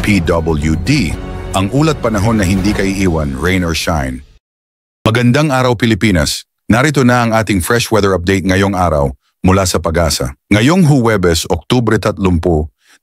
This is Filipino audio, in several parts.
PWD, ang ulat panahon na hindi kaiiwan, rain or shine. Magandang araw Pilipinas, narito na ang ating fresh weather update ngayong araw mula sa Pag-asa. Ngayong Huwebes, Oktubre 30, 2025.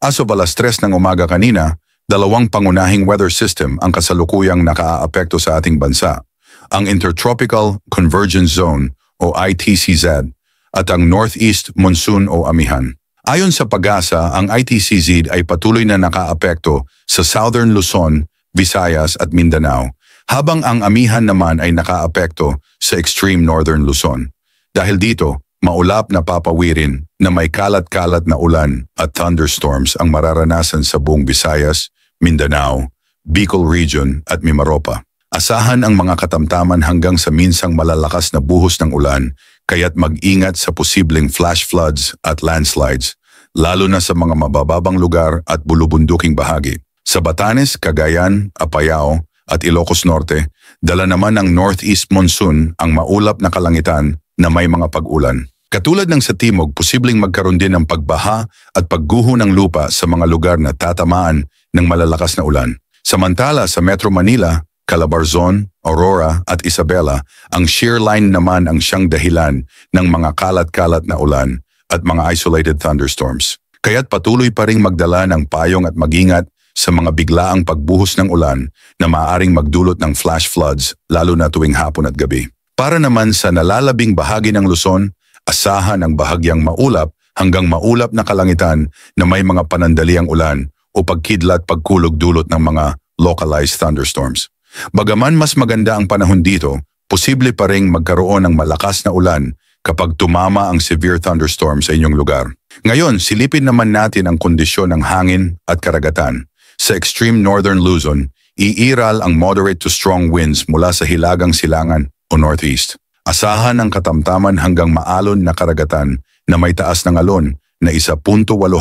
As of alas 3 ng umaga kanina, dalawang pangunahing weather system ang kasalukuyang nakaaapekto sa ating bansa. Ang Intertropical Convergence Zone o ITCZ at ang Northeast Monsoon o Amihan. Ayon sa Pag-asa, ang ITCZ ay patuloy na nakaapekto sa Southern Luzon, Visayas at Mindanao, habang ang Amihan naman ay nakaapekto sa Extreme Northern Luzon. Dahil dito, maulap na papawirin na may kalat-kalat na ulan at thunderstorms ang mararanasan sa buong Visayas, Mindanao, Bicol Region at Mimaropa. Asahan ang mga katamtaman hanggang sa minsang malalakas na buhos ng ulan, kaya't mag-ingat sa posibleng flash floods at landslides, lalo na sa mga mabababang lugar at bulubunduking bahagi. Sa Batanes, Cagayan, Apayao at Ilocos Norte, dala naman ng Northeast Monsoon ang maulap na kalangitan na may mga pag-ulan. Katulad ng sa Timog, posibleng magkaroon din ng pagbaha at pagguho ng lupa sa mga lugar na tatamaan ng malalakas na ulan. Samantala sa Metro Manila, Calabarzon, Aurora at Isabela, ang shear line naman ang siyang dahilan ng mga kalat-kalat na ulan at mga isolated thunderstorms. Kaya't patuloy pa ring magdala ng payong at mag-ingat sa mga biglaang pagbuhos ng ulan na maaaring magdulot ng flash floods lalo na tuwing hapon at gabi. Para naman sa nalalabing bahagi ng Luzon, asahan ang bahagyang maulap hanggang maulap na kalangitan na may mga panandaliang ulan o pagkidlat pagkulog dulot ng mga localized thunderstorms. Bagaman mas maganda ang panahon dito, posible pa ring magkaroon ng malakas na ulan kapag tumama ang severe thunderstorm sa inyong lugar. Ngayon, silipin naman natin ang kondisyon ng hangin at karagatan. Sa extreme northern Luzon, iiral ang moderate to strong winds mula sa hilagang silangan o northeast. Asahan ang katamtaman hanggang maalon na karagatan na may taas ng alon na 1.8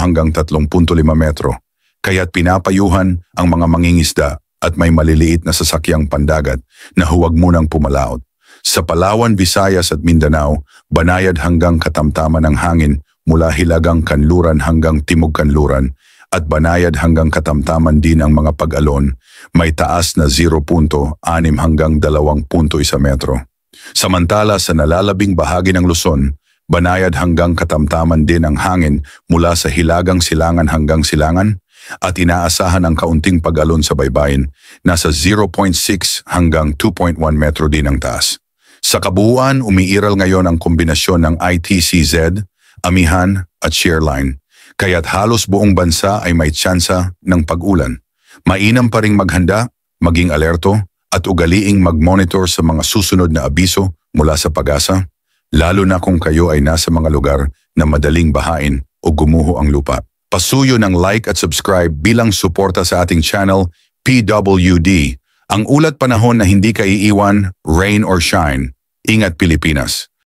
hanggang 3.5 metro. Kaya't pinapayuhan ang mga mangingisda at may maliliit na sasakyang pandagat na huwag munang pumalaot. Sa Palawan, Visayas at Mindanao, banayad hanggang katamtaman ng hangin mula hilagang kanluran hanggang timog kanluran at banayad hanggang katamtaman din ang mga pag-alon, may taas na 0.6 hanggang 2.1 metro. Samantala sa nalalabing bahagi ng Luzon, banayad hanggang katamtaman din ang hangin mula sa hilagang silangan hanggang silangan at inaasahan ang kaunting pag-alon sa baybayin, nasa 0.6 hanggang 2.1 metro din ang taas. Sa kabuuan, umiiral ngayon ang kombinasyon ng ITCZ, Amihan at shear line, kaya't halos buong bansa ay may tsansa ng pag-ulan. Mainam pa ring maghanda, maging alerto at ugaliing mag-monitor sa mga susunod na abiso mula sa Pag-asa, lalo na kung kayo ay nasa mga lugar na madaling bahain o gumuho ang lupa. Pasuyo ng like at subscribe bilang suporta sa ating channel, PWD, ang ulat panahon na hindi kaiiwan, rain or shine. Ingat Pilipinas!